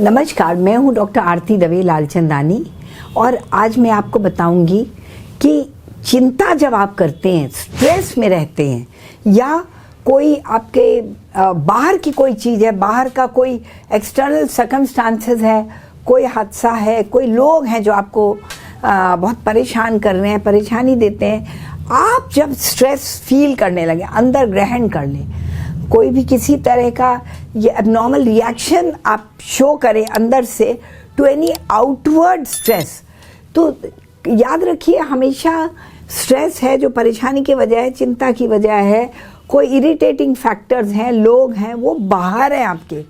नमस्कार, मैं हूं डॉक्टर आरती दवे लालचंदानी और आज मैं आपको बताऊंगी कि चिंता जब आप करते हैं, स्ट्रेस में रहते हैं या कोई आपके बाहर की कोई चीज़ है, बाहर का कोई एक्सटर्नल सर्कमस्टांसेस है, कोई हादसा है, कोई लोग हैं जो आपको बहुत परेशान कर रहे हैं, परेशानी देते हैं, आप जब स्ट्रेस फील करने लगे, अंदर ग्रहण कर लें, कोई भी किसी तरह का ये एबनॉर्मल रिएक्शन आप शो करें अंदर से टू एनी आउटवर्ड स्ट्रेस, तो याद रखिए हमेशा स्ट्रेस है जो परेशानी की वजह है, चिंता की वजह है, कोई इरिटेटिंग फैक्टर्स हैं, लोग हैं, वो बाहर हैं आपके।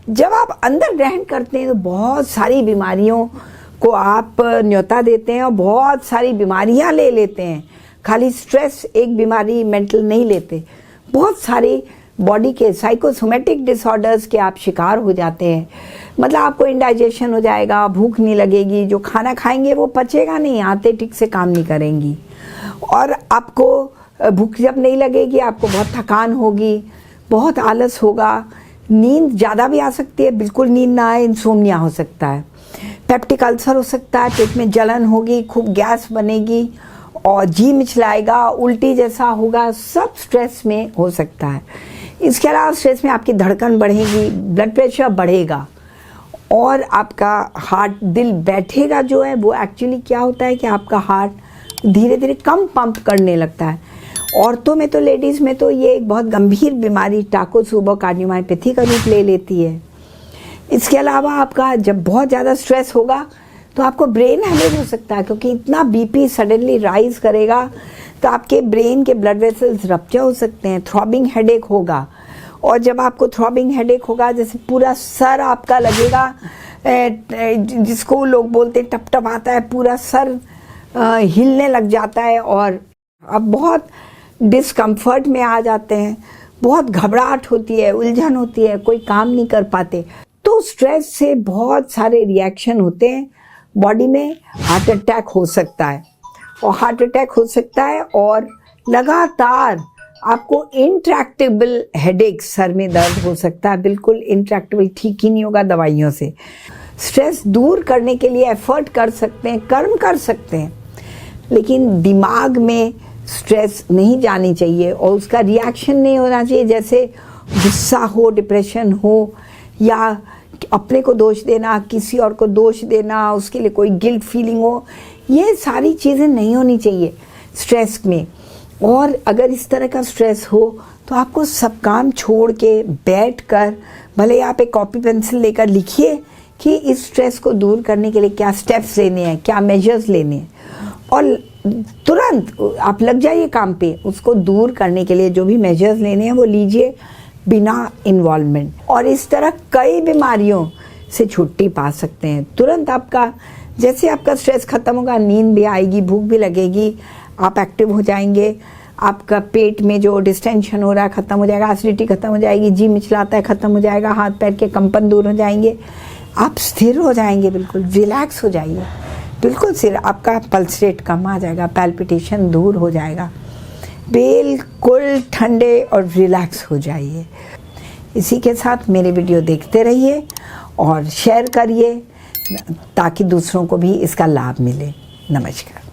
जब आप अंदर ग्रहण करते हैं तो बहुत सारी बीमारियों को आप न्योता देते हैं और बहुत सारी बीमारियां ले लेते हैं। खाली स्ट्रेस एक बीमारी मेंटल नहीं लेते, बहुत सारी बॉडी के साइकोसोमेटिक डिसऑर्डर्स के आप शिकार हो जाते हैं। मतलब आपको इंडाइजेशन हो जाएगा, भूख नहीं लगेगी, जो खाना खाएंगे वो पचेगा नहीं, आते ठीक से काम नहीं करेंगी, और आपको भूख जब नहीं लगेगी आपको बहुत थकान होगी, बहुत आलस होगा, नींद ज़्यादा भी आ सकती है, बिल्कुल नींद ना आए, इंसोम्निया हो सकता है, पेप्टिक अल्सर हो सकता है, पेट में जलन होगी, खूब गैस बनेगी और जी मिचलाएगा, उल्टी जैसा होगा, सब स्ट्रेस में हो सकता है। इसके अलावा स्ट्रेस में आपकी धड़कन बढ़ेगी, ब्लड प्रेशर बढ़ेगा और आपका हार्ट, दिल बैठेगा जो है वो एक्चुअली क्या होता है कि आपका हार्ट धीरे धीरे कम पंप करने लगता है। औरतों में तो, लेडीज़ में तो ये एक बहुत गंभीर बीमारी टाकोसुबो कार्डियोमायोपैथी का रूप ले लेती है। इसके अलावा आपका जब बहुत ज़्यादा स्ट्रेस होगा तो आपको ब्रेन हैमरेज हो सकता है, क्योंकि इतना बीपी सडनली राइज करेगा तो आपके ब्रेन के ब्लड वेसल्स रप्चर हो सकते हैं, थ्रॉबिंग हेडेक होगा। और जब आपको थ्रॉबिंग हेडेक होगा, जैसे पूरा सर आपका लगेगा, जिसको लोग बोलते हैं टप टप आता है, पूरा सर हिलने लग जाता है और आप बहुत डिस्कम्फर्ट में आ जाते हैं, बहुत घबराहट होती है, उलझन होती है, कोई काम नहीं कर पाते। तो स्ट्रेस से बहुत सारे रिएक्शन होते हैं बॉडी में। हार्ट अटैक हो सकता है, और हार्ट अटैक हो सकता है और लगातार आपको इंट्रैक्टेबल हेडेक, सर में दर्द हो सकता है, बिल्कुल इंट्रैक्टेबल, ठीक ही नहीं होगा दवाइयों से। स्ट्रेस दूर करने के लिए एफर्ट कर सकते हैं, कर्म कर सकते हैं, लेकिन दिमाग में स्ट्रेस नहीं जानी चाहिए और उसका रिएक्शन नहीं होना चाहिए, जैसे गुस्सा हो, डिप्रेशन हो, या अपने को दोष देना, किसी और को दोष देना, उसके लिए कोई गिल्ट फीलिंग हो, ये सारी चीज़ें नहीं होनी चाहिए स्ट्रेस में। और अगर इस तरह का स्ट्रेस हो तो आपको सब काम छोड़ के बैठकर, भले आप एक कॉपी पेंसिल लेकर लिखिए कि इस स्ट्रेस को दूर करने के लिए क्या स्टेप्स लेने हैं, क्या मेजर्स लेने हैं, और तुरंत आप लग जाइए काम पे। उसको दूर करने के लिए जो भी मेजर्स लेने हैं वो लीजिए बिना इन्वॉल्वमेंट, और इस तरह कई बीमारियों से छुट्टी पा सकते हैं तुरंत। आपका जैसे आपका स्ट्रेस खत्म होगा, नींद भी आएगी, भूख भी लगेगी, आप एक्टिव हो जाएंगे, आपका पेट में जो डिस्टेंशन हो रहा है खत्म हो जाएगा, एसिडिटी खत्म हो जाएगी, जी मिचलाता है खत्म हो जाएगा, हाथ पैर के कंपन दूर हो जाएंगे, आप स्थिर हो जाएंगे, बिल्कुल रिलैक्स हो जाइए, बिल्कुल सिर, आपका पल्स रेट कम आ जाएगा, पैल्पिटेशन दूर हो जाएगा, बिल्कुल ठंडे और रिलैक्स हो जाइए। इसी के साथ मेरे वीडियो देखते रहिए और शेयर करिए ताकि दूसरों को भी इसका लाभ मिले। नमस्कार।